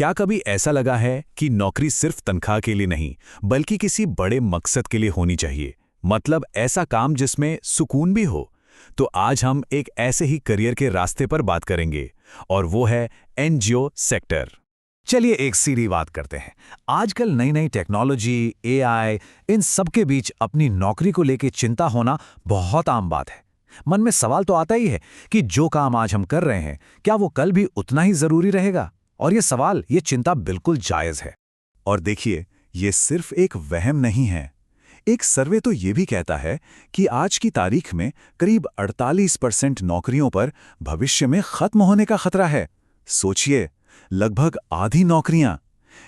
क्या कभी ऐसा लगा है कि नौकरी सिर्फ तनख्वाह के लिए नहीं, बल्कि किसी बड़े मकसद के लिए होनी चाहिए? मतलब ऐसा काम जिसमें सुकून भी हो। तो आज हम एक ऐसे ही करियर के रास्ते पर बात करेंगे, और वो है एनजीओ सेक्टर। चलिए एक सीधी बात करते हैं। आजकल नई नई टेक्नोलॉजी, एआई, इन सब के बीच अपनी नौकरी को लेकर चिंता होना बहुत आम बात है। मन में सवाल तो आता ही है कि जो काम आज हम कर रहे हैं, क्या वो कल भी उतना ही जरूरी रहेगा? और ये सवाल, ये चिंता बिल्कुल जायज है। और देखिए, ये सिर्फ एक वहम नहीं है। एक सर्वे तो ये भी कहता है कि आज की तारीख में करीब 48% नौकरियों पर भविष्य में खत्म होने का खतरा है। सोचिए, लगभग आधी नौकरियां।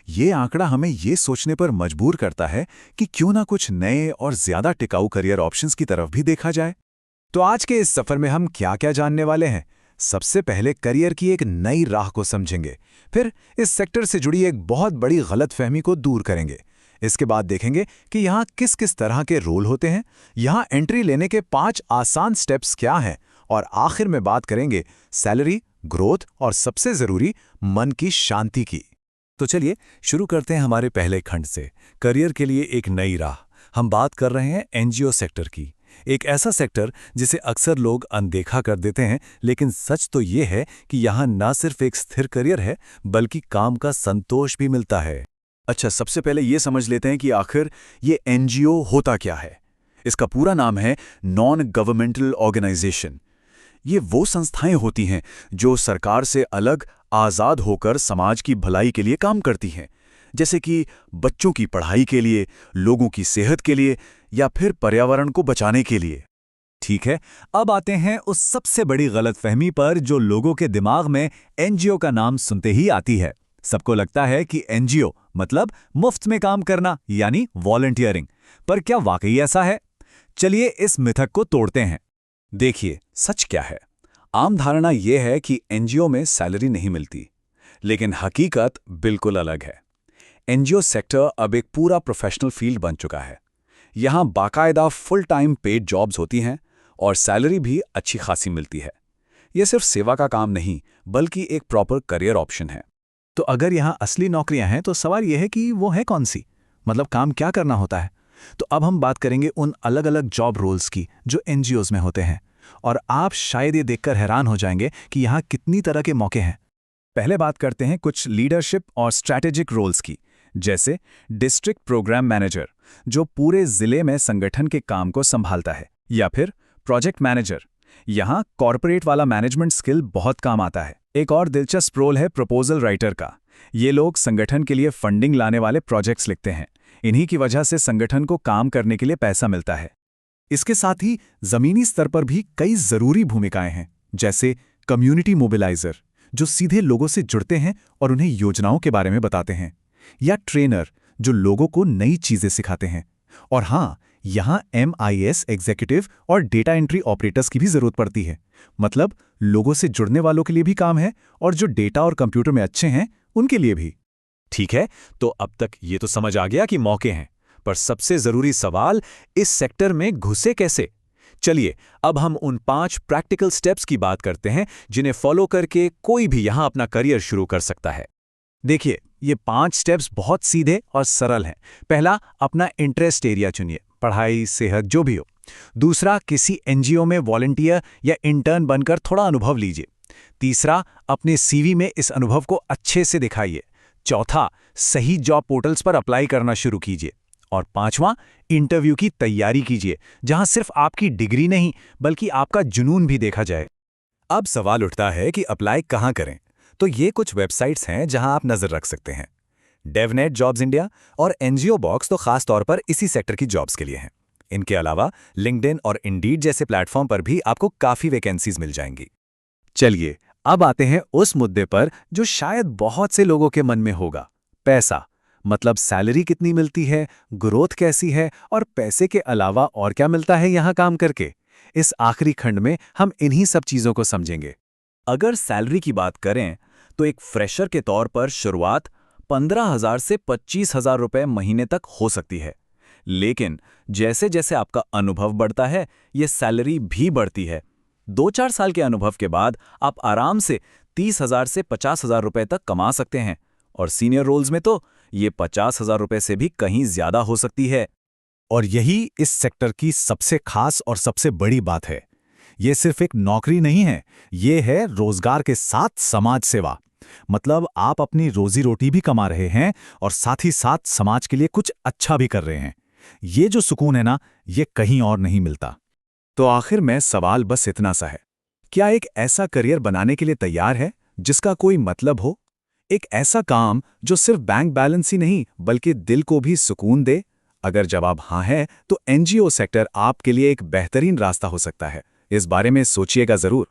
ये आंकड़ा हमें ये सोचने पर मजबूर करता है कि क्यों ना कुछ नए और ज्यादा टिकाऊ करियर ऑप्शंस की तरफ भी देखा जाए। तो आज के इस सफर में हम क्या क्या जानने वाले हैं? सबसे पहले करियर की एक नई राह को समझेंगे, फिर इस सेक्टर से जुड़ी एक बहुत बड़ी गलतफहमी को दूर करेंगे। इसके बाद देखेंगे कि यहाँ किस किस तरह के रोल होते हैं, यहाँ एंट्री लेने के 5 आसान स्टेप्स क्या हैं, और आखिर में बात करेंगे सैलरी, ग्रोथ और सबसे जरूरी मन की शांति की। तो चलिए शुरू करते हैं हमारे पहले खंड से, करियर के लिए एक नई राह। हम बात कर रहे हैं एनजीओ सेक्टर की। एक ऐसा सेक्टर जिसे अक्सर लोग अनदेखा कर देते हैं, लेकिन सच तो ये है कि यहाँ न सिर्फ एक स्थिर करियर है, बल्कि काम का संतोष भी मिलता है। अच्छा, सबसे पहले ये समझ लेते हैं कि आखिर ये एनजीओ होता क्या है। इसका पूरा नाम है नॉन गवर्नमेंटल ऑर्गेनाइजेशन। ये वो संस्थाएं होती हैं जो सरकार से अलग, आज़ाद होकर समाज की भलाई के लिए काम करती हैं, जैसे कि बच्चों की पढ़ाई के लिए, लोगों की सेहत के लिए, या फिर पर्यावरण को बचाने के लिए। ठीक है, अब आते हैं उस सबसे बड़ी गलतफहमी पर जो लोगों के दिमाग में एनजीओ का नाम सुनते ही आती है। सबको लगता है कि एनजीओ मतलब मुफ्त में काम करना, यानी वॉलंटियरिंग। पर क्या वाकई ऐसा है? चलिए इस मिथक को तोड़ते हैं। देखिए, सच क्या है। आम धारणा यह है कि एनजीओ में सैलरी नहीं मिलती, लेकिन हकीकत बिल्कुल अलग है। एनजीओ सेक्टर अब एक पूरा प्रोफेशनल फील्ड बन चुका है। यहाँ बाकायदा फुल टाइम पेड जॉब्स होती हैं और सैलरी भी अच्छी खासी मिलती है। यह सिर्फ सेवा का काम नहीं, बल्कि एक प्रॉपर करियर ऑप्शन है। तो अगर यहाँ असली नौकरियां हैं, तो सवाल यह है कि वो है कौन सी, मतलब काम क्या करना होता है। तो अब हम बात करेंगे उन अलग अलग जॉब रोल्स की जो एनजीओज में होते हैं, और आप शायद ये देखकर हैरान हो जाएंगे कि यहाँ कितनी तरह के मौके हैं। पहले बात करते हैं कुछ लीडरशिप और स्ट्रैटेजिक रोल्स की, जैसे डिस्ट्रिक्ट प्रोग्राम मैनेजर, जो पूरे जिले में संगठन के काम को संभालता है, या फिर प्रोजेक्ट मैनेजर। यहाँ कॉर्पोरेट वाला मैनेजमेंट स्किल बहुत काम आता है। एक और दिलचस्प रोल है प्रपोजल राइटर का। ये लोग संगठन के लिए फंडिंग लाने वाले प्रोजेक्ट्स लिखते हैं। इन्हीं की वजह से संगठन को काम करने के लिए पैसा मिलता है। इसके साथ ही जमीनी स्तर पर भी कई जरूरी भूमिकाएं हैं, जैसे कम्युनिटी मोबिलाइजर, जो सीधे लोगों से जुड़ते हैं और उन्हें योजनाओं के बारे में बताते हैं, या ट्रेनर, जो लोगों को नई चीजें सिखाते हैं। और हाँ, यहाँ MIS एग्जीक्यूटिव और डेटा एंट्री ऑपरेटर्स की भी जरूरत पड़ती है। मतलब लोगों से जुड़ने वालों के लिए भी काम है, और जो डेटा और कंप्यूटर में अच्छे हैं उनके लिए भी। ठीक है, तो अब तक ये तो समझ आ गया कि मौके हैं, पर सबसे जरूरी सवाल, इस सेक्टर में घुसे कैसे? चलिए अब हम उन 5 प्रैक्टिकल स्टेप्स की बात करते हैं जिन्हें फॉलो करके कोई भी यहां अपना करियर शुरू कर सकता है। देखिए, ये 5 स्टेप्स बहुत सीधे और सरल हैं। पहला, अपना इंटरेस्ट एरिया चुनिए, पढ़ाई, सेहत, जो भी हो। दूसरा, किसी एनजीओ में वॉलंटियर या इंटर्न बनकर थोड़ा अनुभव लीजिए। तीसरा, अपने सीवी में इस अनुभव को अच्छे से दिखाइए। चौथा, सही जॉब पोर्टल्स पर अप्लाई करना शुरू कीजिए। और पांचवां, इंटरव्यू की तैयारी कीजिए, जहां सिर्फ आपकी डिग्री नहीं, बल्कि आपका जुनून भी देखा जाए। अब सवाल उठता है कि अप्लाई कहां करें? तो ये कुछ वेबसाइट्स हैं जहां आप नजर रख सकते हैं। डेवनेट जॉब्स इंडिया और एनजीओ बॉक्स तो खास तौर पर इसी सेक्टर की जॉब्स के लिए हैं। इनके अलावा लिंक्डइन और इंडीड जैसे प्लेटफॉर्म पर भी आपको काफी वैकेंसीज मिल जाएंगी। चलिए अब आते हैं उस मुद्दे पर जो शायद बहुत से लोगों के मन में होगा, पैसा। मतलब सैलरी कितनी मिलती है, ग्रोथ कैसी है, और पैसे के अलावा और क्या मिलता है यहाँ काम करके। इस आखिरी खंड में हम इन्हीं सब चीजों को समझेंगे। अगर सैलरी की बात करें तो एक फ्रेशर के तौर पर शुरुआत 15,000 से 25,000 रुपए महीने तक हो सकती है, लेकिन जैसे जैसे आपका अनुभव बढ़ता है ये सैलरी भी बढ़ती है। 2-4 साल के अनुभव के बाद आप आराम से 30,000 से 50,000 रुपए तक कमा सकते हैं, और सीनियर रोल्स में तो ये 50,000 रुपए से भी कहीं ज्यादा हो सकती है। और यही इस सेक्टर की सबसे खास और सबसे बड़ी बात है। ये सिर्फ एक नौकरी नहीं है, ये है रोजगार के साथ समाज सेवा। मतलब आप अपनी रोजी रोटी भी कमा रहे हैं और साथ ही साथ समाज के लिए कुछ अच्छा भी कर रहे हैं। ये जो सुकून है ना, ये कहीं और नहीं मिलता। तो आखिर में सवाल बस इतना सा है, क्या एक ऐसा करियर बनाने के लिए तैयार है जिसका कोई मतलब हो? एक ऐसा काम जो सिर्फ बैंक बैलेंस ही नहीं बल्कि दिल को भी सुकून दे? अगर जवाब हाँ है तो एनजीओ सेक्टर आपके लिए एक बेहतरीन रास्ता हो सकता है। इस बारे में सोचिएगा जरूर।